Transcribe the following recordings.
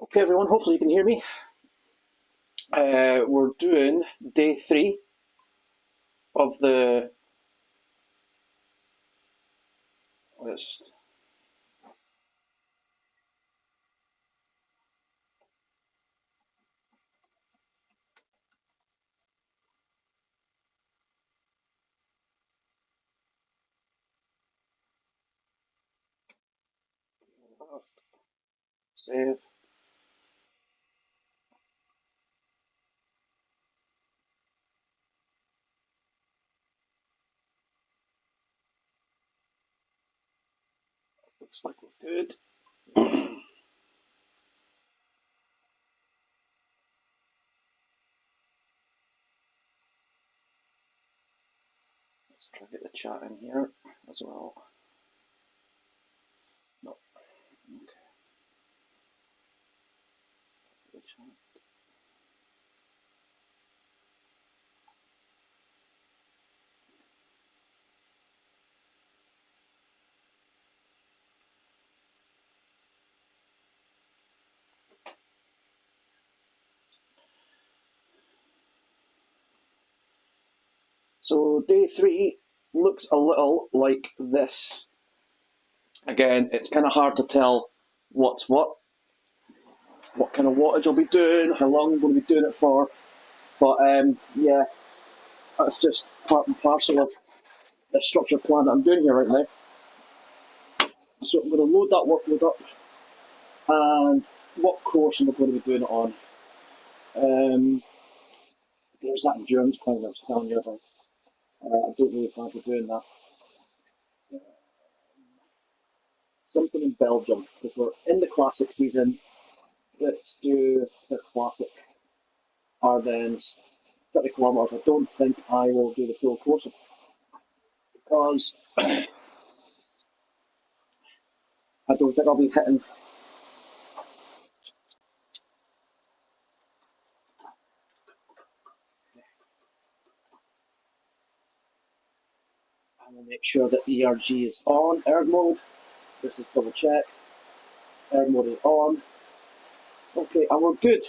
Okay, everyone, hopefully you can hear me. We're doing day 3 of the. Let's save. Looks like we're good. Let's try to get the chat in here as well. No. Okay. The chat. So day 3 looks a little like this. Again, it's kind of hard to tell what's what kind of wattage I'll be doing, how long I'm going to be doing it for. But yeah, that's just part and parcel of the structured plan that I'm doing here right now. So I'm going to load that workload up, and what course am I going to be doing it on? There's that endurance climb I was telling you about. I don't really fancy doing that. Something in Belgium, because we're in the classic season. Let's do the classic Ardennes, 30 kilometres. I don't think I will do the full course because I don't think I'll be hitting. I'm going to make sure that ERG is on, erg mode. This is double check. Erg mode is on. Okay, and we're good.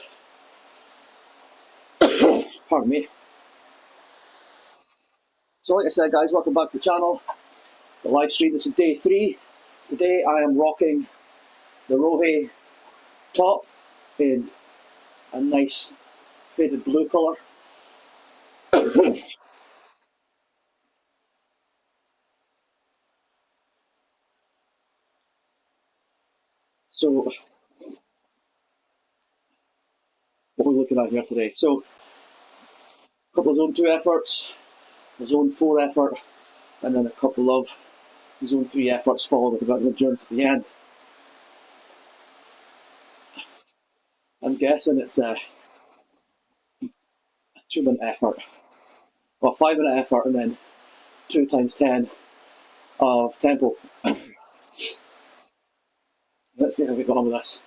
Pardon me. So like I said, guys, welcome back to the channel. The live stream, this is day 3. Today I am rocking the Rothai top in a nice faded blue colour. So, what we're looking at here today. So, a couple of zone 2 efforts, a zone 4 effort, and then a couple of zone 3 efforts followed with a bit of endurance at the end. I'm guessing it's a 2-minute effort, well, 5-minute effort, and then 2 times 10 of tempo. Let's see how we got on with this.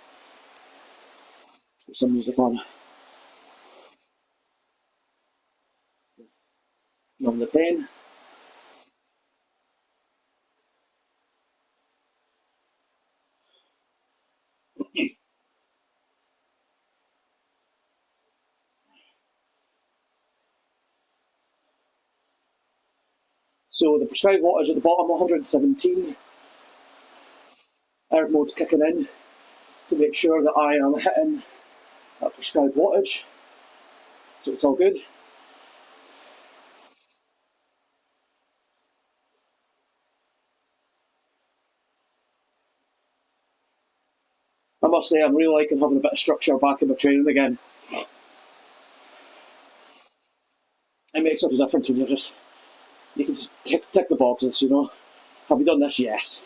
Put some music on. Numb the pain. So the prescribed wattage at the bottom, 117. Erg mode's kicking in to make sure that I am hitting that prescribed wattage. So it's all good. I must say I'm really liking having a bit of structure back in my training again. It makes such a difference when you can just tick the boxes, you know. Have you done this? Yes.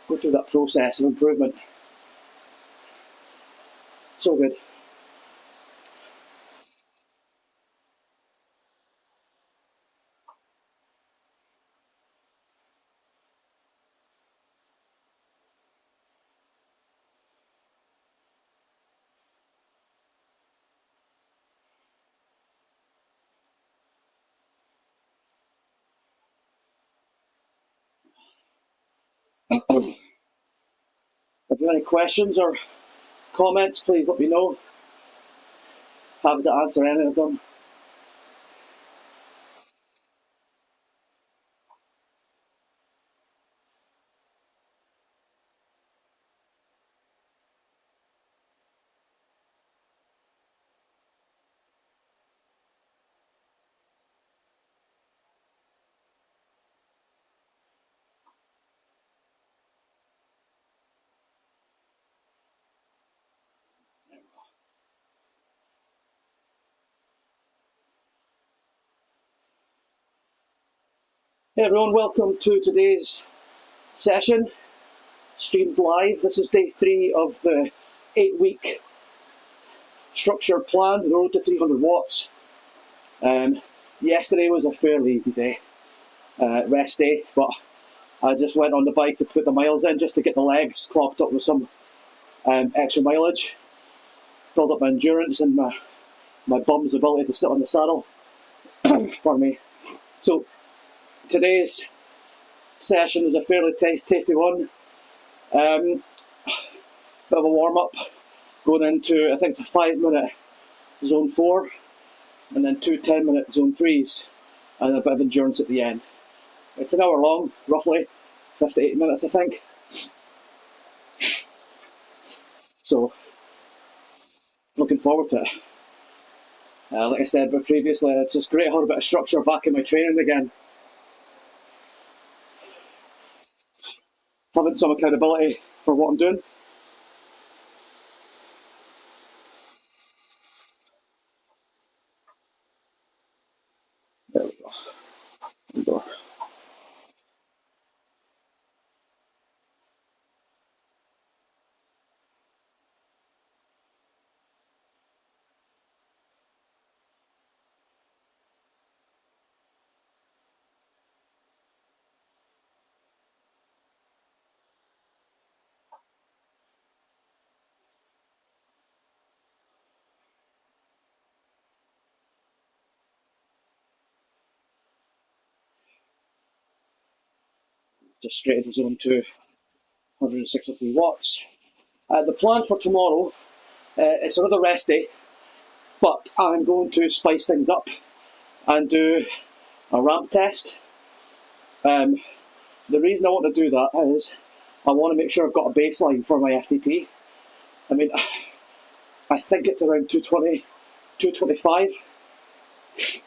Go through that process of improvement. So good. If you have any questions or Comments, please let me know. Happy to answer any of them. Hey everyone, welcome to today's session, streamed live. This is day 3 of the 8-week structured plan, the road to 300 watts. Yesterday was a fairly easy day, rest day, but I just went on the bike to put the miles in just to get the legs clocked up with some extra mileage, build up my endurance and my bum's ability to sit on the saddle. Pardon me. So today's session is a fairly tasty one. Bit of a warm up, going into I think it's a 5-minute zone 4, and then 2 10-minute zone 3s, and a bit of endurance at the end. It's an hour long, roughly, 58 minutes I think. So looking forward to it. Like I said previously, it's just great to have a bit of structure back in my training again. Having some accountability for what I'm doing. There we go. There we go. Just straight into zone 2, 163 watts. The plan for tomorrow, it's another rest day, but I'm going to spice things up and do a ramp test. The reason I want to do that is I want to make sure I've got a baseline for my FTP. I mean, I think it's around 220, 225,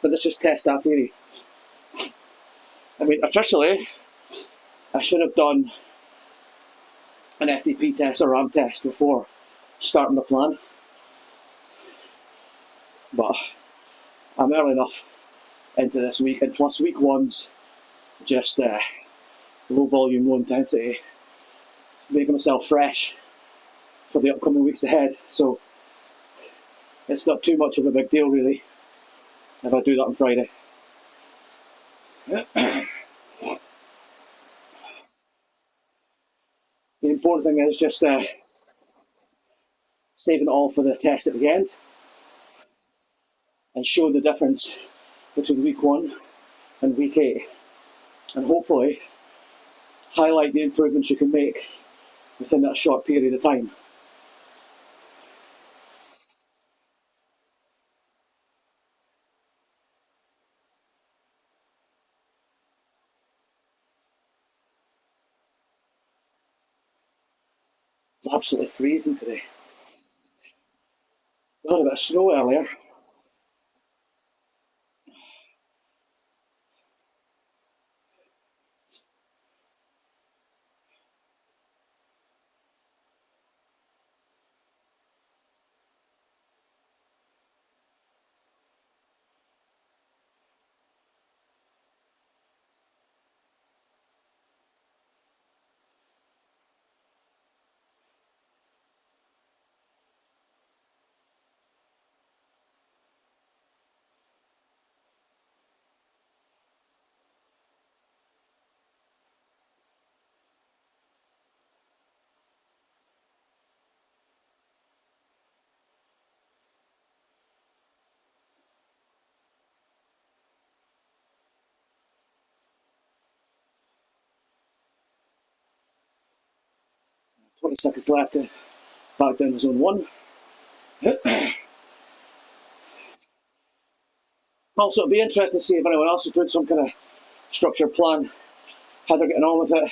but let's just test that theory. I mean, officially, I should have done an FTP test or ramp test before starting the plan, but I'm early enough into this week, and plus week 1's just low volume, low intensity, making myself fresh for the upcoming weeks ahead, so it's not too much of a big deal really if I do that on Friday. The important thing is just saving it all for the test at the end and showing the difference between week 1 and week 8, and hopefully highlight the improvements you can make within that short period of time. It's absolutely freezing today. We had a bit of snow earlier. Seconds left to back down to zone 1. Also, it'd be interesting to see if anyone else is doing some kind of structured plan, how they're getting on with it.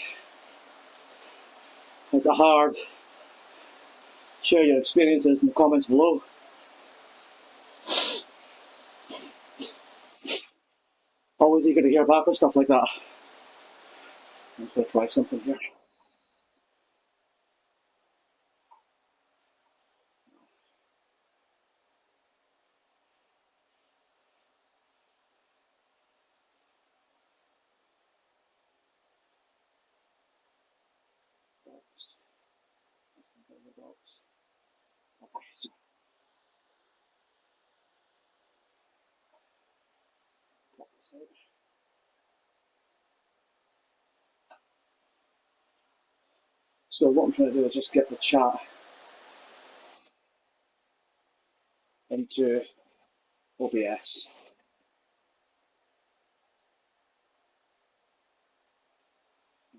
Is it hard? Share your experiences in the comments below. Always eager to hear back on stuff like that. I'm just going to try something here. So what I'm trying to do is just get the chat into OBS.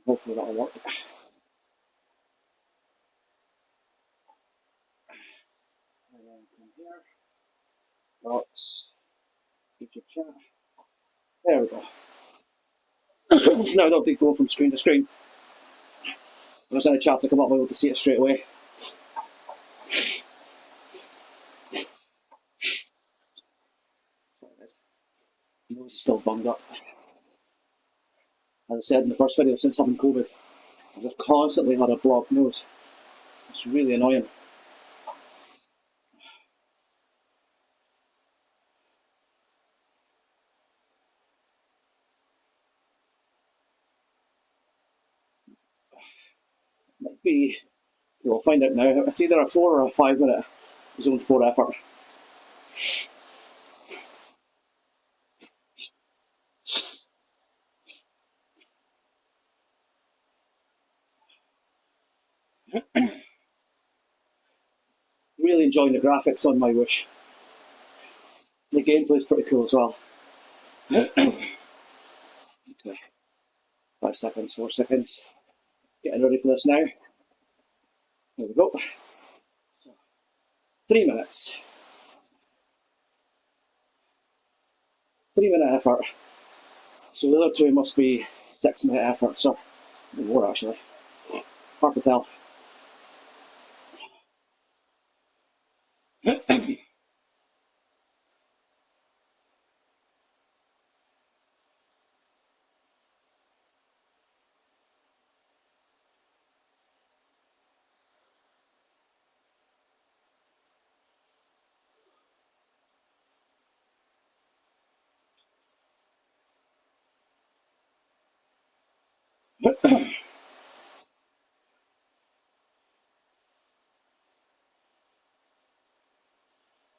Hopefully that'll work. And then come here. Dots. YouTube chat. There we go. Now I don't have to go from screen to screen. If there's any chat to come up, I'll be able to see it straight away. The nose is still bunged up. As I said in the first video, since having COVID, I've just constantly had a blocked nose. It's really annoying. Might be, we'll find out now. It's either a 4 or a 5 minute zone 4 effort. Really enjoying the graphics on MyWhoosh. The gameplay is pretty cool as well. Okay. 5 seconds, 4 seconds. Getting ready for this now. There we go. 3 minutes. 3 minute effort. So the other two must be 6 minute effort, so more actually. Hard to tell.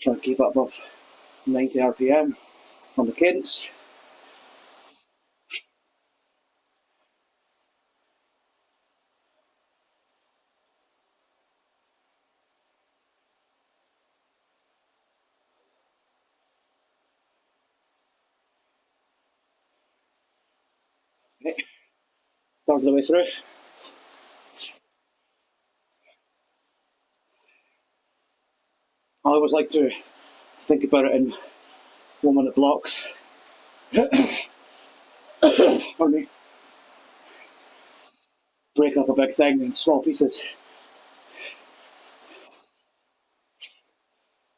Try and keep up above 90 RPM on the cadence. Okay. Third of the way through. I always like to think about it in 1 minute blocks. Pardon me. Break up a big thing in small pieces.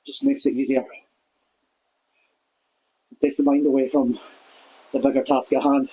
Just makes it easier. It takes the mind away from the bigger task at hand.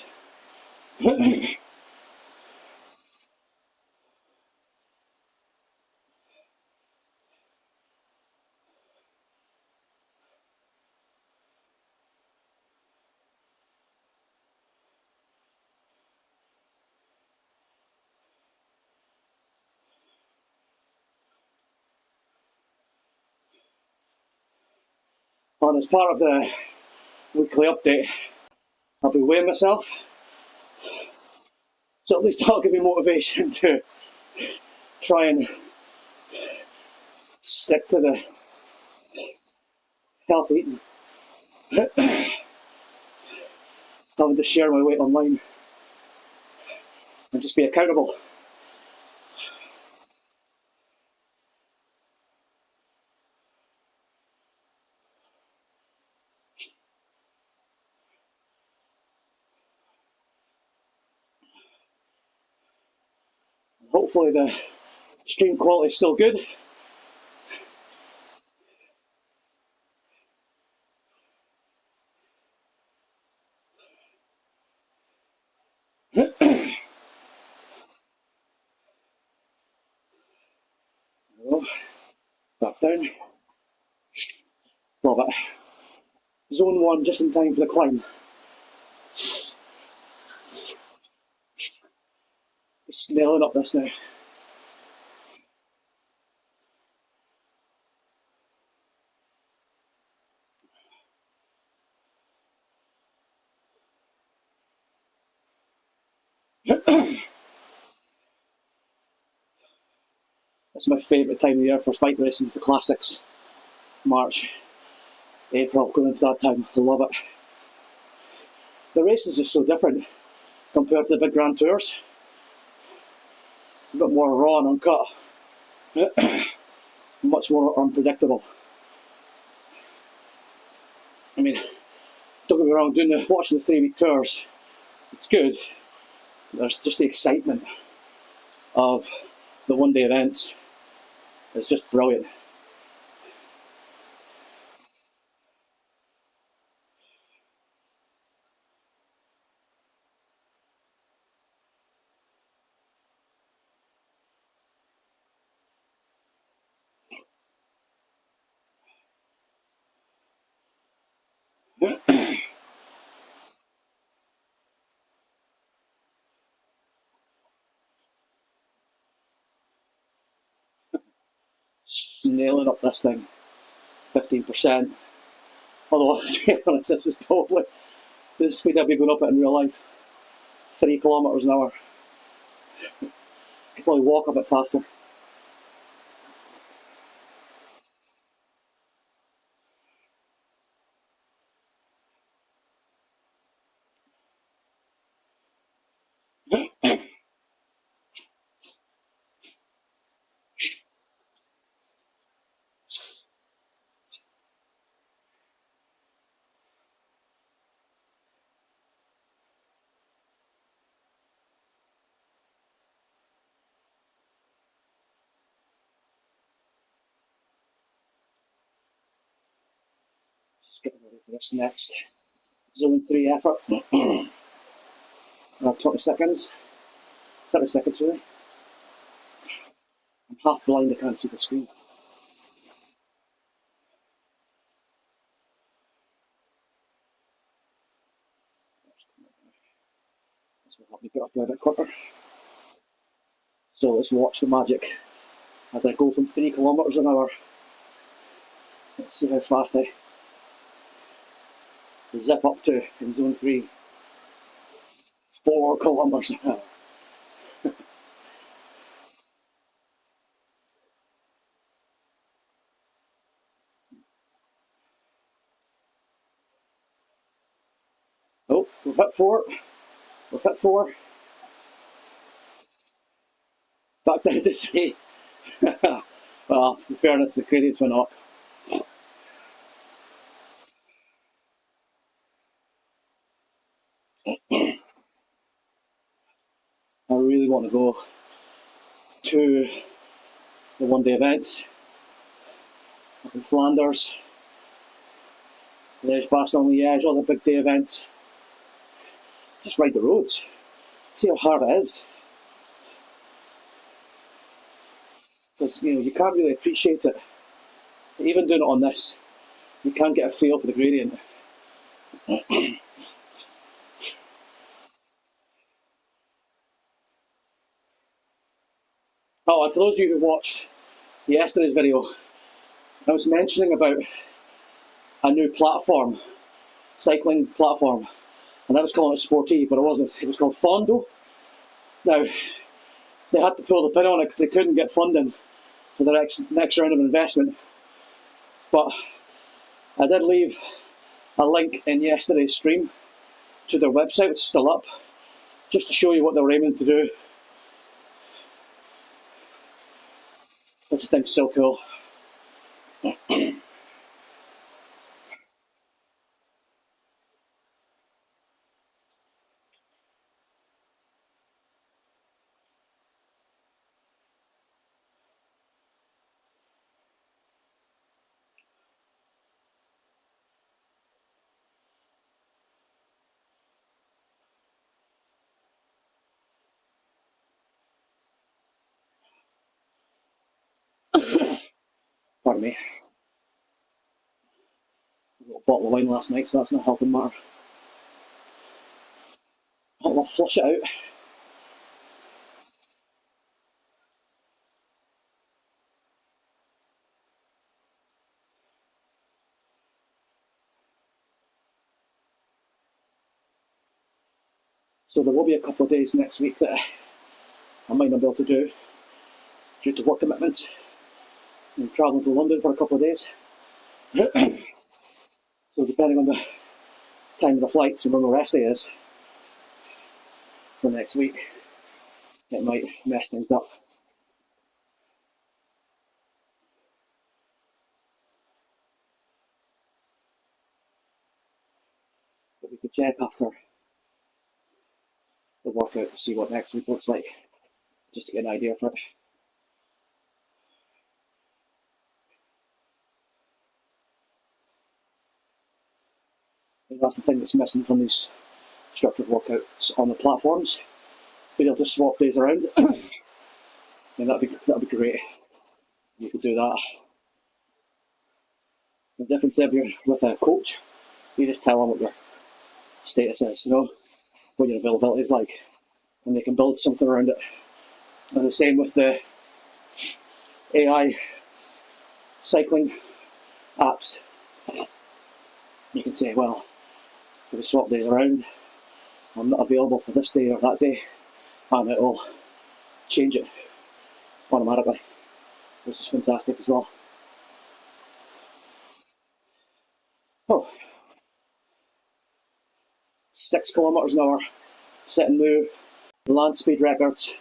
And as part of the weekly update, I'll be weighing myself. So at least that'll give me motivation to try and stick to the healthy eating. Having to share my weight online and just be accountable. Hopefully the stream quality is still good. Back down. Love it. Zone 1 just in time for the climb. Snailing up this now. It's my favourite time of year for bike racing, the classics. March, April, going into that time. I love it. The race is just so different compared to the big Grand Tours. It's a bit more raw and uncut. Much more unpredictable. I mean, don't get me wrong, watching the 3-week tours, it's good. There's just the excitement of the one-day events. It's just brilliant. Nailing up this thing, 15%. Although, to be honest, this is probably the speed I'd be going up at in real life. 3 kilometres an hour. I could probably walk a bit faster. Just getting ready for this next zone 3 effort. 20 seconds. 30 seconds really. I'm half blind, I can't see the screen. This will help me get up there a bit quicker. So let's watch the magic as I go from 3 kilometres an hour. Let's see how fast I zip up to in zone 3. 4 kilometres an hour. Oh, we've hit 4. We've hit 4. Back down to 3. Well, in fairness, the gradients went up. I really want to go to the one-day events up in Flanders, Liège, Bastogne, Liège, all the big day events. Just ride the roads, see how hard it is. Because you can't really appreciate it. Even doing it on this, you can't get a feel for the gradient. Oh, and for those of you who watched yesterday's video, I was mentioning about a new platform, cycling platform, and I was calling it Sportive, but it wasn't. It was called Fondo. Now, they had to pull the pin on it because they couldn't get funding for the next round of investment. But I did leave a link in yesterday's stream to their website, which is still up, just to show you what they were aiming to do, which I think is so cool. Pardon me. I got a bottle of wine last night, so that's not helping matter. I'll flush it out. So there will be a couple of days next week that I might not be able to do due to work commitments. I'm travelling to London for a couple of days. So depending on the time of the flights and when the rest day is for next week, it might mess things up. But we could check after the workout to see what next week looks like, just to get an idea for it. And that's the thing that's missing from these structured workouts on the platforms. Being able to swap days around. And that'd be great. You could do that. The difference if you're with a coach, you just tell them what your status is, you know, what your availability is like, and they can build something around it. And the same with the AI cycling apps. You can say, well, if we swap days around, I'm not available for this day or that day, and it will change it automatically, which is fantastic as well. Oh, 6 kilometers an hour, setting new land speed records.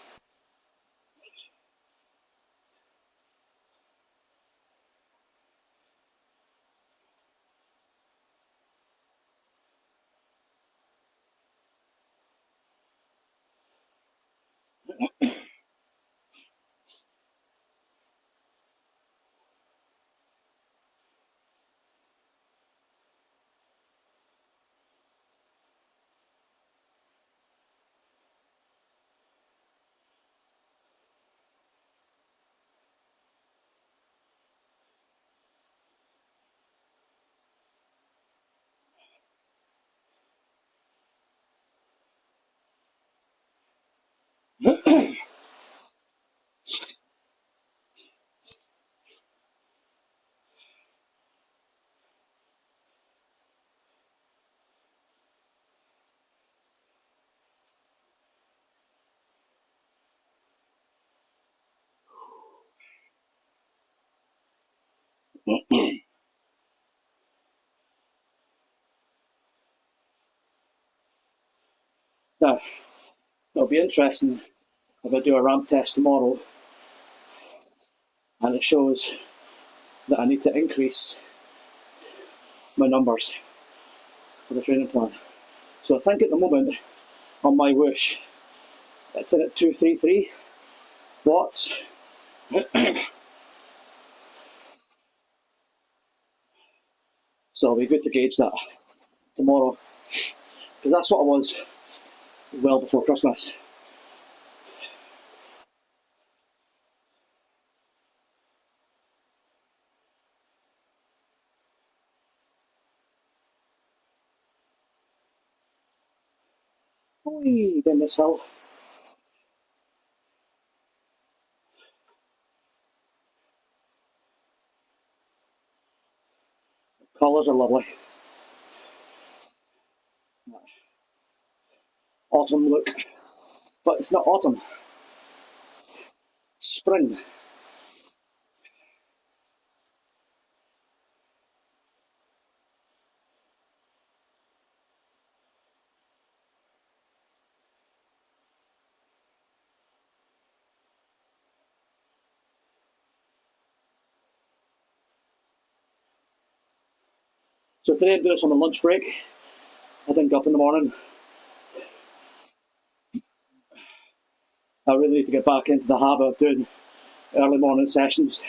Now, it'll be interesting if I do a ramp test tomorrow and it shows that I need to increase my numbers for the training plan. So I think at the moment on MyWhoosh, it's in at 233 watts. So it'll be good to gauge that tomorrow, because that's what I was well before Christmas. Down this hill. Colours are lovely. Autumn look, but it's not autumn. Spring. So today I'm doing this on my lunch break. I didn't get up in the morning. I really need to get back into the habit of doing early morning sessions.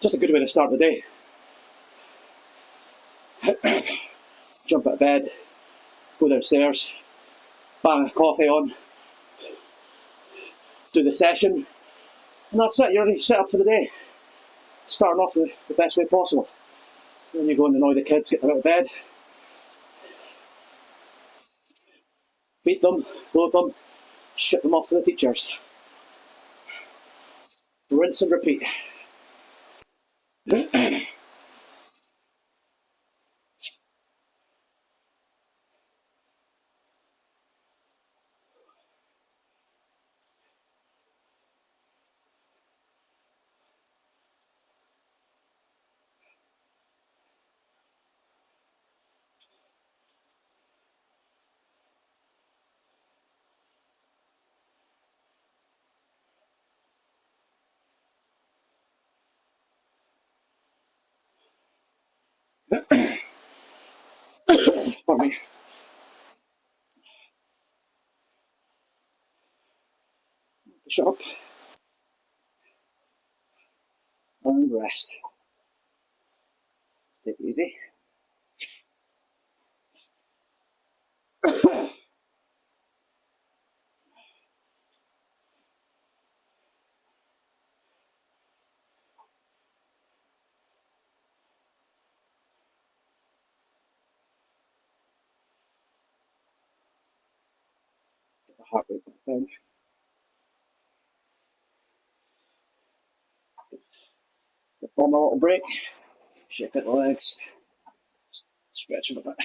Just a good way to start the day. Jump out of bed, go downstairs, bang a coffee on, do the session, and that's it, you're already set up for the day. starting off the best way possible. Then you go and annoy the kids, get them out of bed, feed them, clothe them, ship them off to the teachers. Rinse and repeat. Pardon me. Shut up. And rest. Take it easy. Get the heart rate back down. Give the bum a little break. Shake out the legs. Stretch them a bit.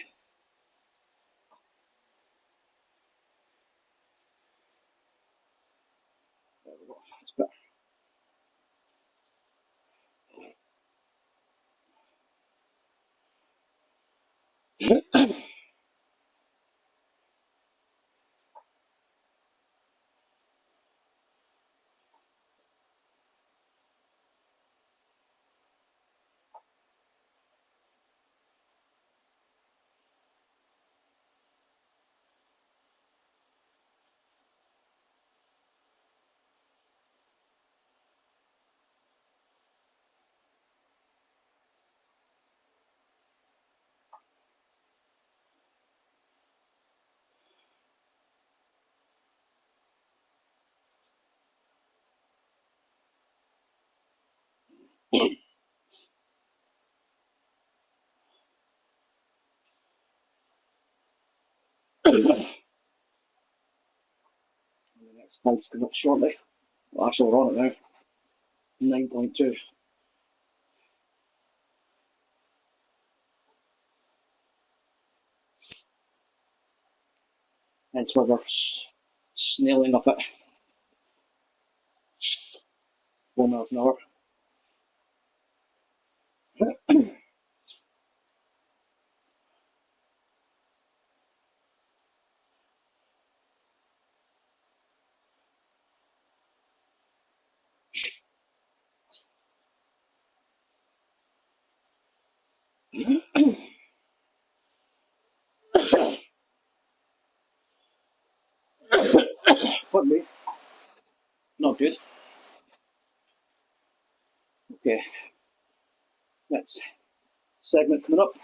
There we go. That's better. The next pulse coming up shortly. Well, actually, we're on it now. 9.2. Hence why we're snailing up at 4 miles an hour. Pardon me. Not good. Okay. Next segment coming up.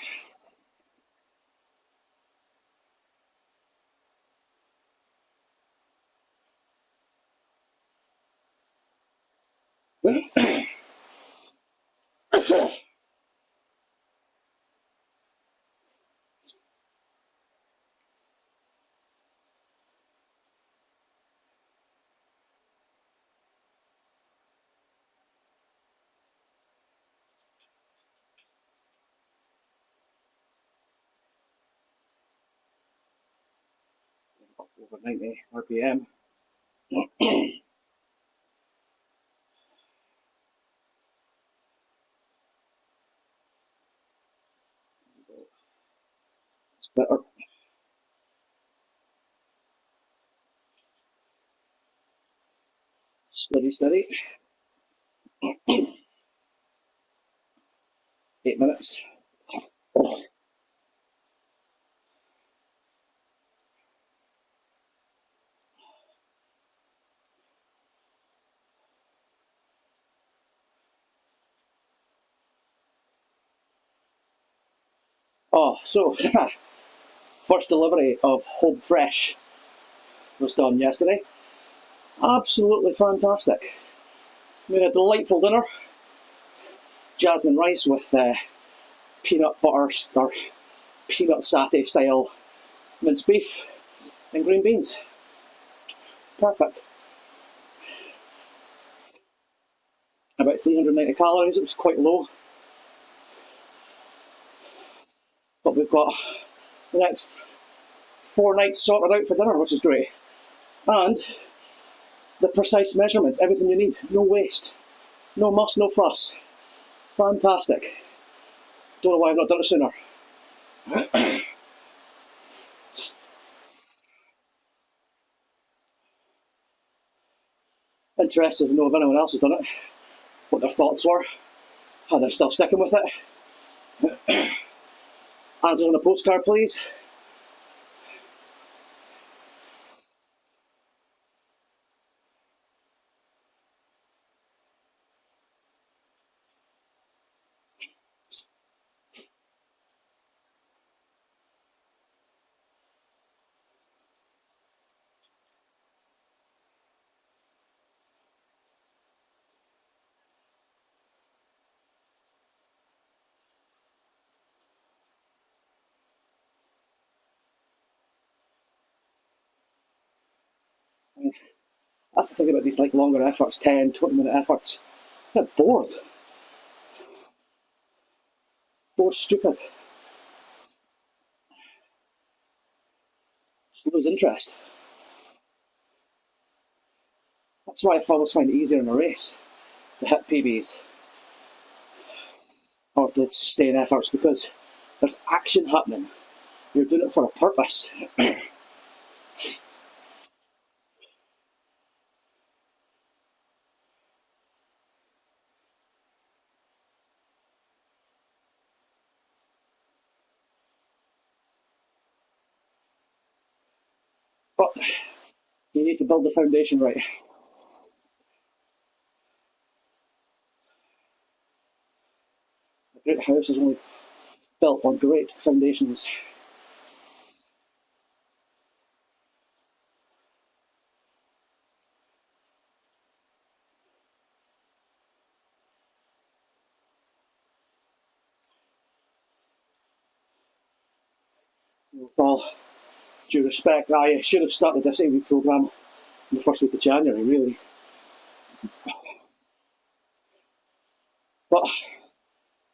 Over 90 RPM. It's better. Steady, steady. 8 minutes. Oh, so first delivery of Home Fresh was done yesterday. Absolutely fantastic. Made a delightful dinner. jasmine rice with peanut butter or peanut satay style minced beef and green beans. Perfect. About 390 calories, it was quite low. But we've got the next 4 nights sorted out for dinner, which is great. And the precise measurements, everything you need, no waste, no muss, no fuss. Fantastic. Don't know why I've not done it sooner. Interested to know if anyone else has done it, what their thoughts were, how they're still sticking with it. Answers on a postcard, please. That's the thing about these like longer efforts, 10, 20-minute efforts. They're bored. Bored stupid. Just lose interest. That's why I always find it easier in a race to hit PBs or to sustain efforts, because there's action happening. You're doing it for a purpose. But you need to build the foundation right. A great house is only built on great foundations. With all due respect, I should have started this 8-week programme in the first week of January, really. But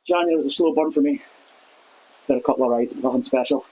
January was a slow burn for me. Did a couple of rides, but nothing special.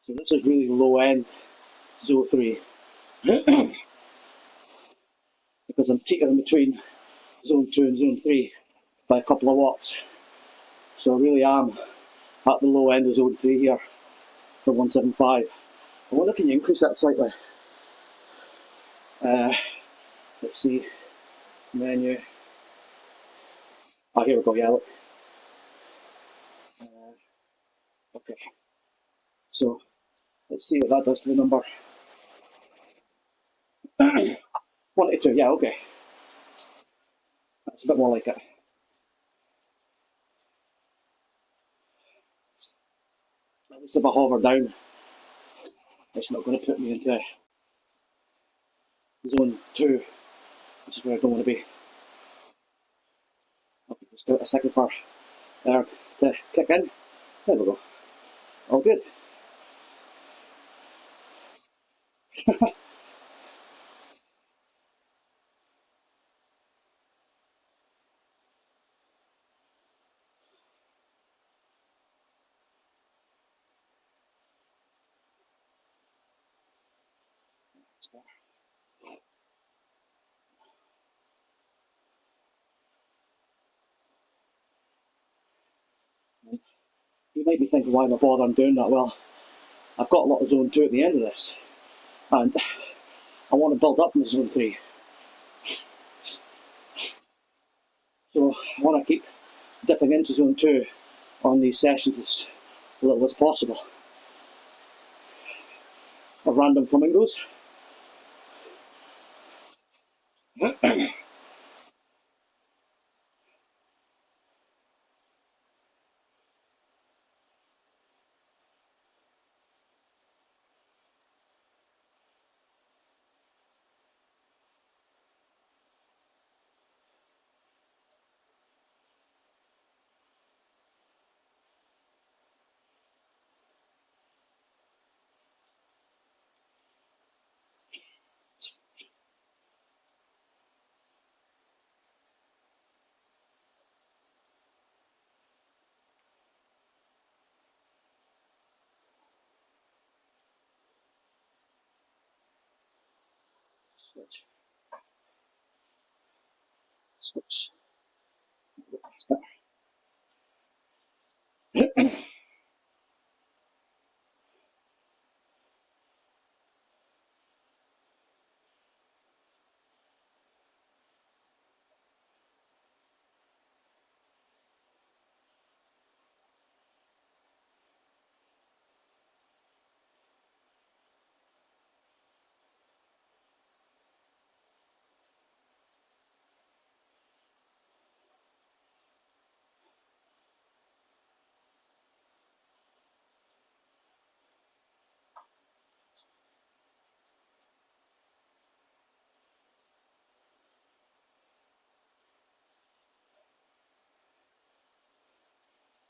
So this is really low end Zone 3. Because I'm teetering between Zone 2 and Zone 3 by a couple of watts. So I really am at the low end of Zone 3 here for 175. I wonder, can you increase that slightly? Let's see. Menu. Oh, here we go, yeah, look. Okay. So let's see what that does to the number. 182, yeah, okay. That's a bit more like it. At least if I hover down, it's not going to put me into Zone 2, which is where I don't want to be. I'll just do it a second for there to kick in. There we go. All good. You might be thinking, why am I bothering doing that? Well, I've got a lot of Zone 2 at the end of this. And I want to build up in the zone 3. So I want to keep dipping into zone 2 on these sessions as little as possible. Of random flamingos. Switch. That's better.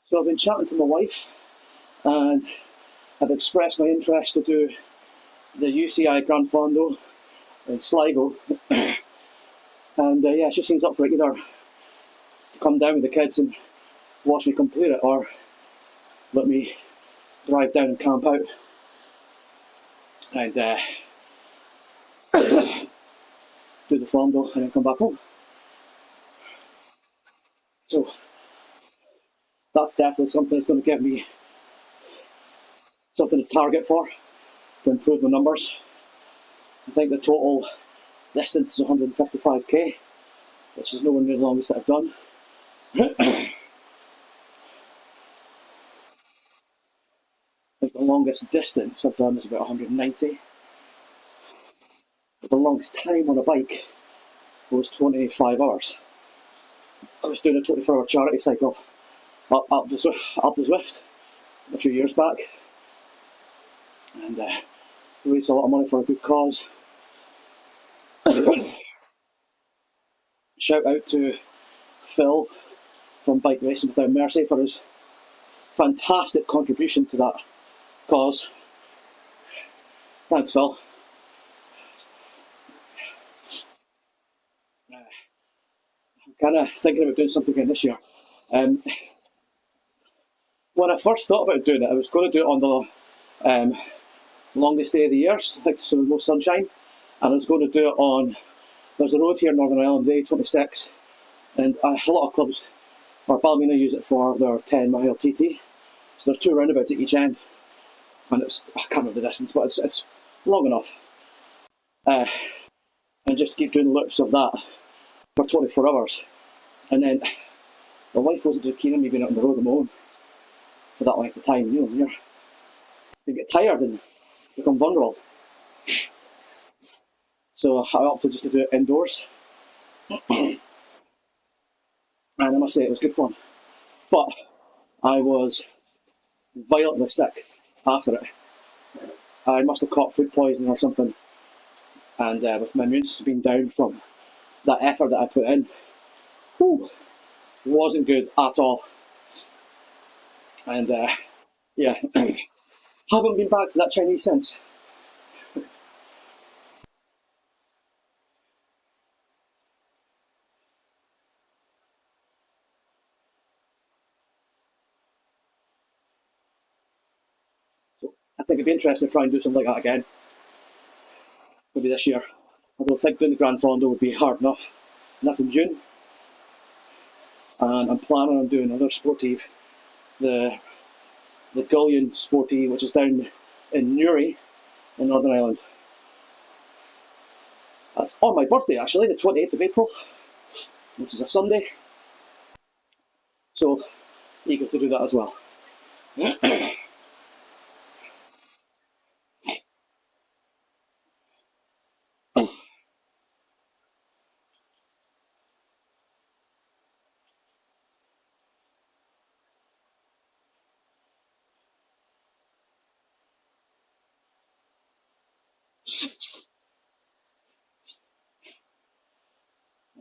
So I've been chatting to my wife and I've expressed my interest to do the UCI Gran Fondo in Sligo. And yeah, she seems up for it, either to come down with the kids and watch me complete it, or let me drive down and camp out and do the Fondo and then come back home. So that's definitely something that's going to give me something to target for, to improve my numbers. I think the total distance is 155k, which is nowhere near the longest that I've done. I think the longest distance I've done is about 190. But the longest time on a bike was 25 hours. I was doing a 24-hour charity cycle up the Zwift a few years back, and raised a lot of money for a good cause. Shout out to Phil from Bike Racing Without Mercy for his fantastic contribution to that cause. Thanks, Phil. I'm kind of thinking about doing something again this year. When I first thought about doing it, I was going to do it on the longest day of the year, so the most sunshine, and I was going to do it on, there's a road here in Northern Ireland, the A26, and a lot of clubs, or Ballymena, use it for their 10-mile TT. So there's 2 roundabouts at each end, and it's, I can't remember the distance, but it's long enough. And just keep doing loops of that for 24 hours. And then my wife wasn't too keen on me being out on the road on my own for that length of time. You know, you get tired and become vulnerable. So I opted just to do it indoors. And I must say it was good fun. But I was violently sick after it. I must have caught food poisoning or something. And with my immune system being down from that effort that I put in, wasn't good at all. And yeah, haven't been back to that Chinese since. So I think it'd be interesting to try and do something like that again. Maybe this year. I don't think doing the Grand Fondo would be hard enough. And that's in June. And I'm planning on doing another sportive, the Gullion Sportive, which is down in Newry in Northern Ireland. That's on my birthday actually, the 28th of April, which is a Sunday. So eager to do that as well.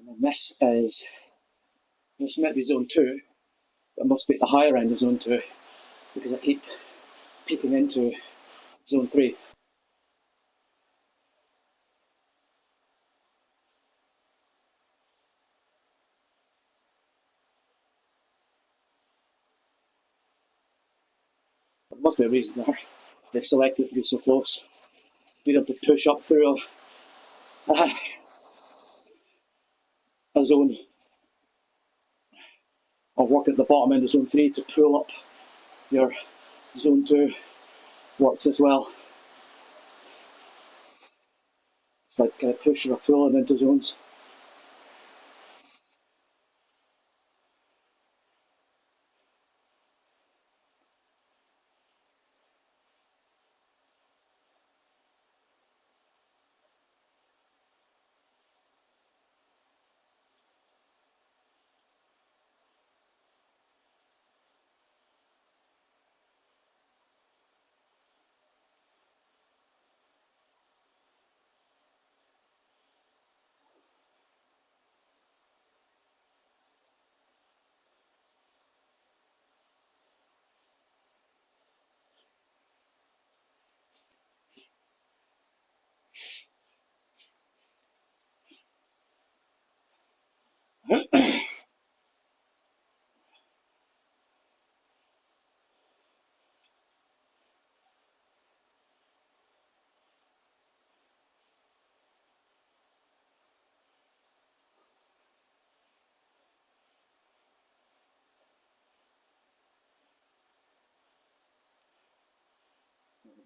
And then this might be zone 2, but it must be at the higher end of zone 2 because I keep peeking into zone 3. There must be a reason there. They've selected to be so close. Be able to push up through a zone, or work at the bottom end of zone 3 to pull up your zone 2 works as well. It's like push or pulling into zones.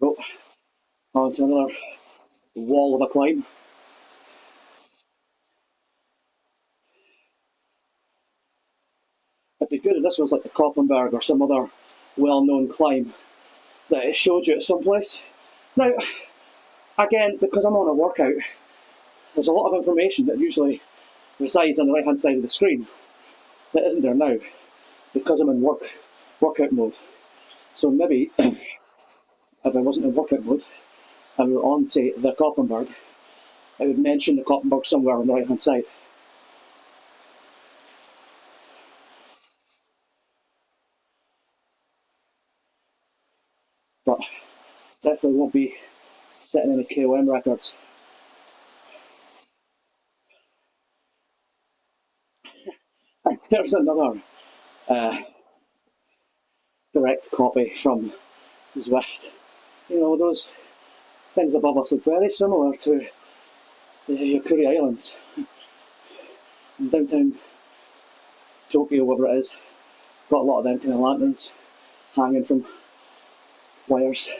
Go on to another wall of a climb. It'd be good if this was like the Koppenberg or some other well-known climb that it showed you at some place. Now, again, because I'm on a workout, there's a lot of information that usually resides on the right-hand side of the screen that isn't there now because I'm in workout mode. So maybe if I wasn't in workout mode and we were on, say, the Koppenberg, I would mention the Koppenberg somewhere on the right-hand side. But definitely won't be setting any KOM records. And there's another direct copy from Zwift. You know, those things above us look very similar to the Yokuri Islands in downtown Tokyo, wherever it is. Got a lot of them kind of lanterns hanging from wires.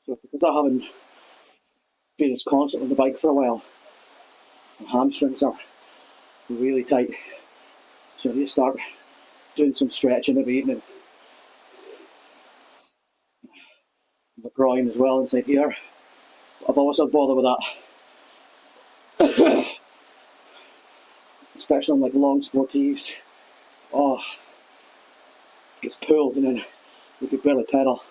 So because I haven't been as constant on the bike for a while, my hamstrings are really tight. So I need to start doing some stretching every evening. My groin as well inside here. I've always had bother with that. Especially on like long sportives. Oh, it gets pulled and then you could barely pedal.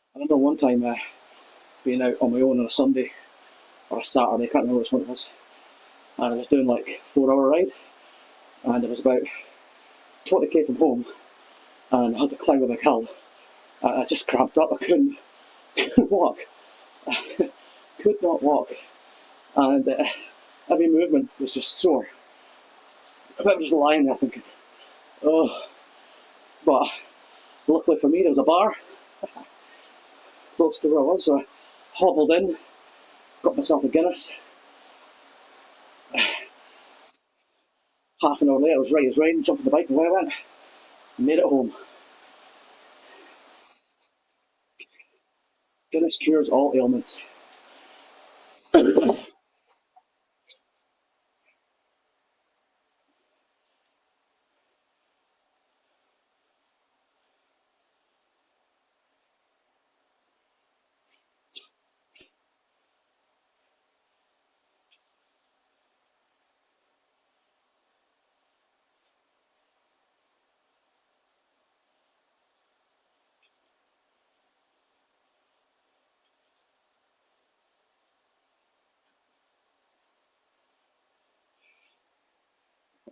I remember one time being out on my own on a Sunday or a Saturday, I can't remember which one it was, and I was doing like a 4-hour ride, and it was about 20k from home, and I had to climb a big hill, and I just cramped up, I couldn't walk, Could not walk, and every movement was just sore. I was just lying there thinking, oh, but luckily for me there was a bar close to where I was, so I hobbled in, got myself a Guinness. Half an hour later, it was right as rain, jumped on the bike and away I went. Made it home. Guinness cures all ailments.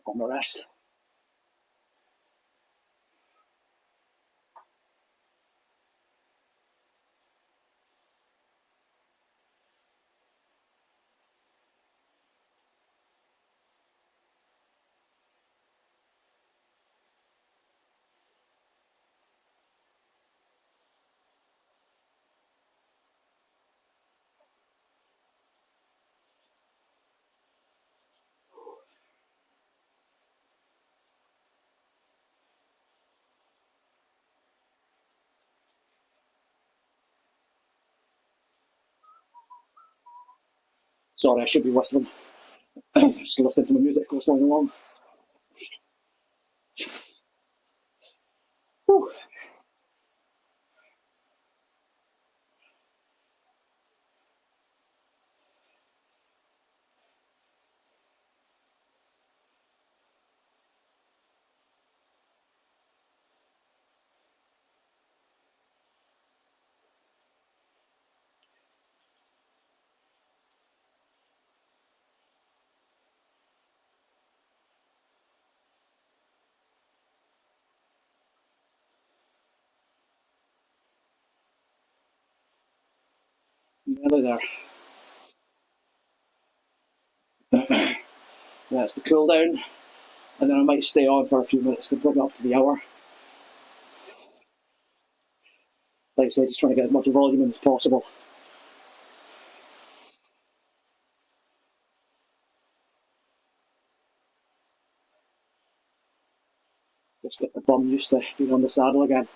On the rest. Sorry, I should be whistling. Just listening to my music whistling along. Whew. Nearly there. That's the cool down, and then I might stay on for a few minutes to bring it up to the hour. Like I say, just trying to get as much volume in as possible. Just get the bum used to being on the saddle again.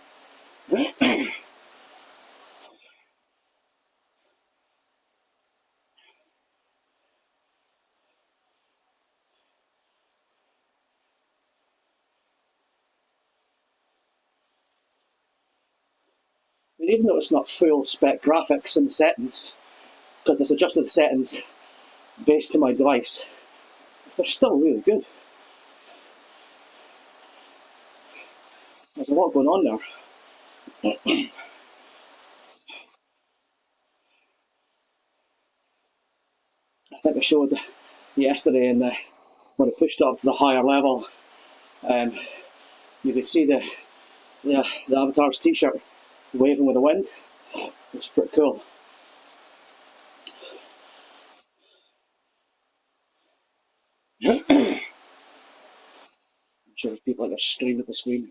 And even though it's not full spec graphics in the settings, because it's adjusted the settings based to my device, they're still really good. There's a lot going on there. I think I showed yesterday, and when I pushed up to the higher level, you could see the Avatar's t-shirt waving with the wind. It's pretty cool. I'm sure there's people that are screaming at the screen,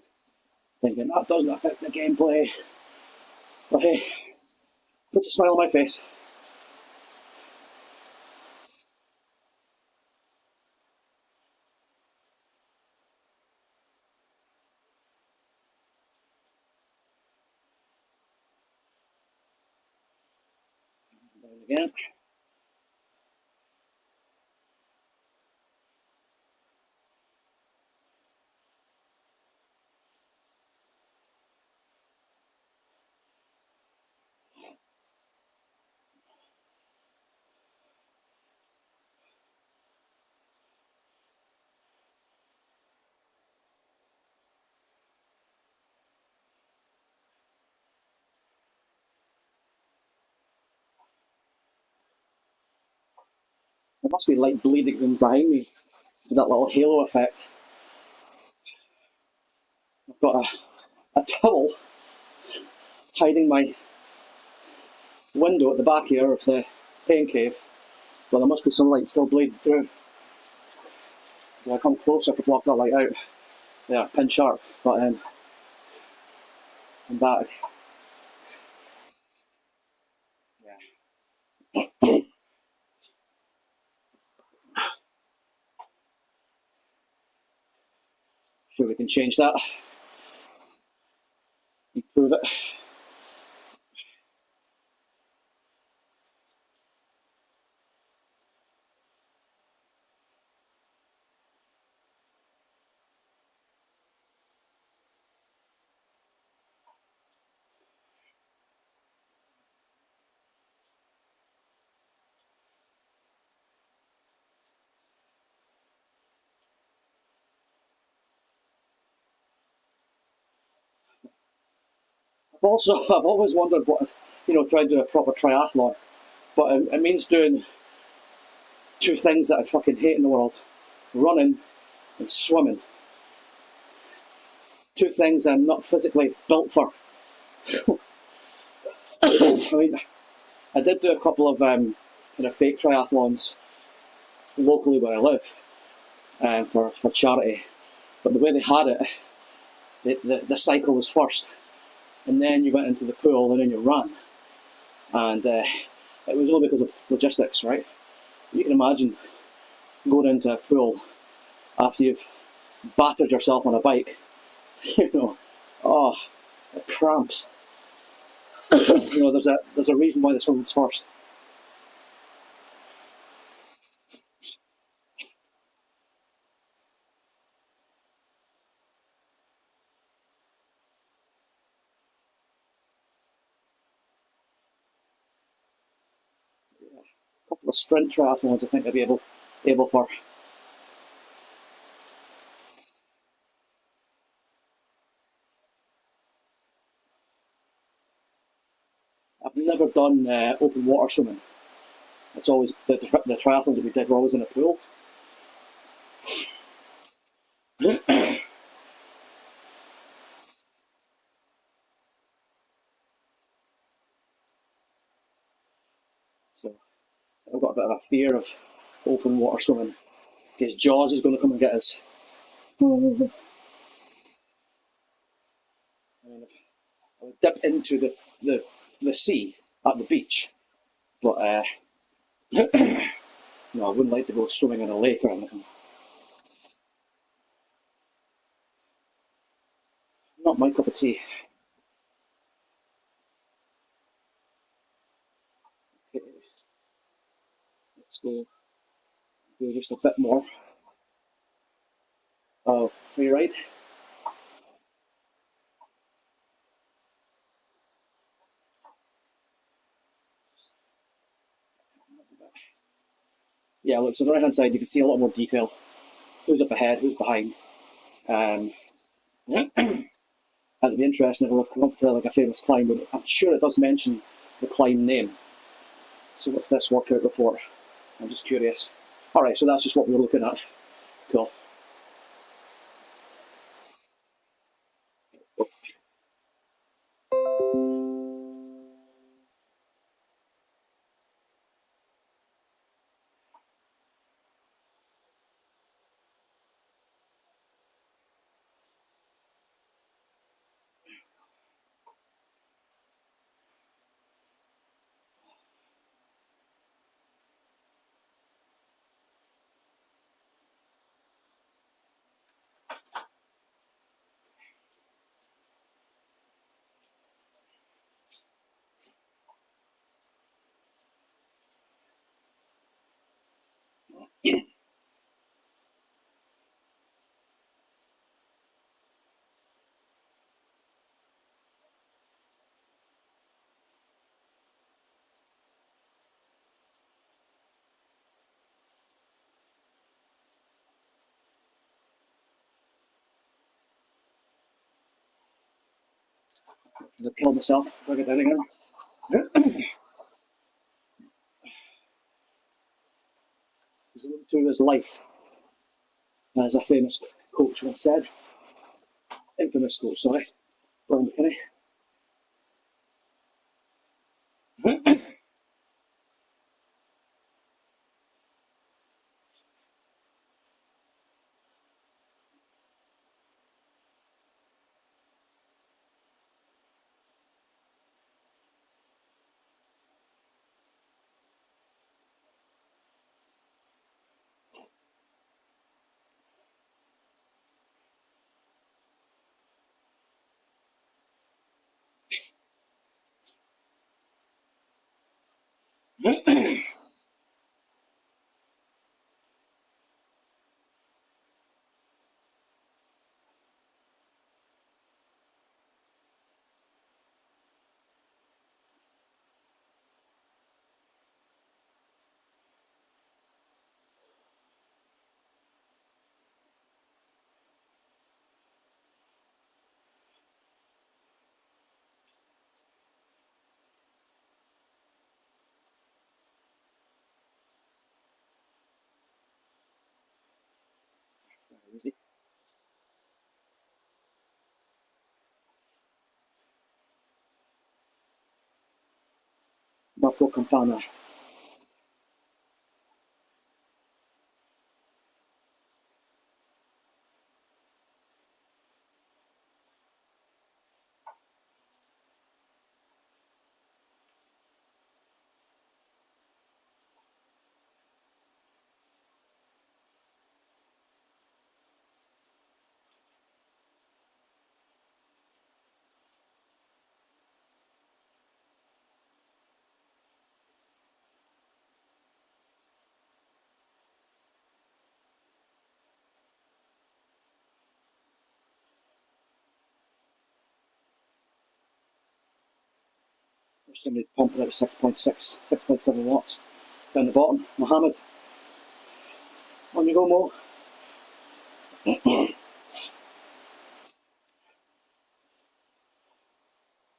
thinking that doesn't affect the gameplay. But hey, puts a smile on my face. Down again. There must be light bleeding in behind me for that little halo effect. I've got a towel hiding my window at the back here of the pain cave, but there must be some light still bleeding through. So I come closer to block that light out. There, pin sharp, but I'm back. Yeah. Sure we can change that. Improve it. I've always wondered what, trying to do a proper triathlon, but it means doing two things that I fucking hate in the world: running and swimming. Two things I'm not physically built for. I mean, I did do a couple of kind of fake triathlons locally where I live for charity, but the way they had it, the cycle was first, and then you went into the pool, and then you ran, and it was all because of logistics, right? You can imagine going into a pool after you've battered yourself on a bike, oh, it cramps. There's a reason why the swimming's first. A couple of sprint triathlons I think I'd be able for. I've never done open water swimming. It's always the triathlons that we did were always in a pool. So I've got a bit of a fear of open water swimming because Jaws is going to come and get us. I mean, I would dip into the sea at the beach, but no, I wouldn't like to go swimming in a lake or anything. Not my cup of tea. Okay, let's go do just a bit more of free ride. Yeah, look, so on the right hand side you can see a lot more detail. Who's up ahead, who's behind. And it'd be interesting if we look up to like a famous climb, but I'm sure it does mention the climb name. So what's this workout report? I'm just curious. Alright, so that's just what we were looking at. Cool. I killed myself. Look at that again. He's looking through his life, as a famous coach once said. Infamous coach, sorry. Brian McKinney. Easy. Marco Campana. There's somebody pumping out 6.6, 6.7 watts down the bottom. Mohammed, on you go, Mo.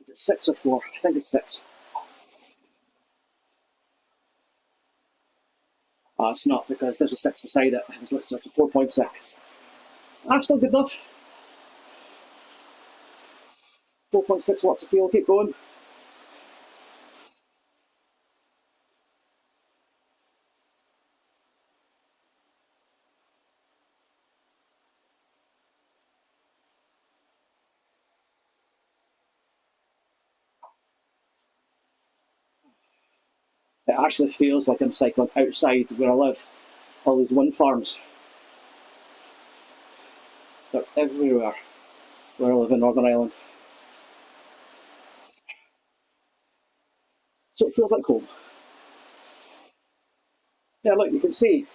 Is it 6 or 4? I think it's 6. It's not, because there's a 6 beside it. It's a 4.6. Actually, good enough. 4.6 watts of fuel, keep going. It actually feels like I'm cycling outside where I live. All these wind farms. They're everywhere where I live in Northern Ireland. So it feels like home. Yeah, look, you can see,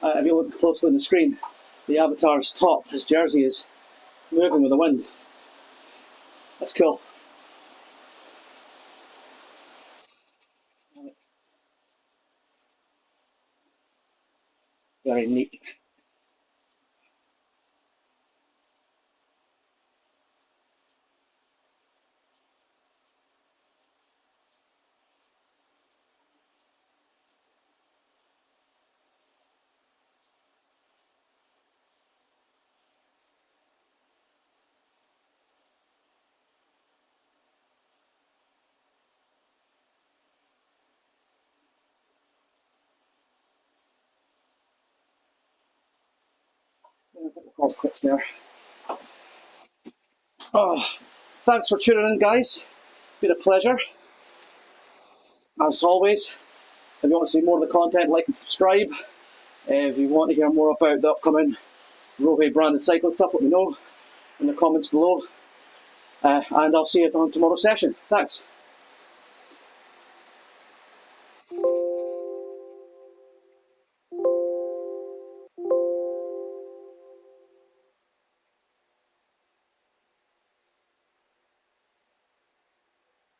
if you look closely on the screen, the avatar's top, his jersey is moving with the wind. That's cool. Very neat. I think we'll call it quits there. Oh, thanks for tuning in, guys. Been a pleasure. As always, if you want to see more of the content, like and subscribe. If you want to hear more about the upcoming Rothai branded cycling stuff, let me know in the comments below. And I'll see you on tomorrow's session. Thanks.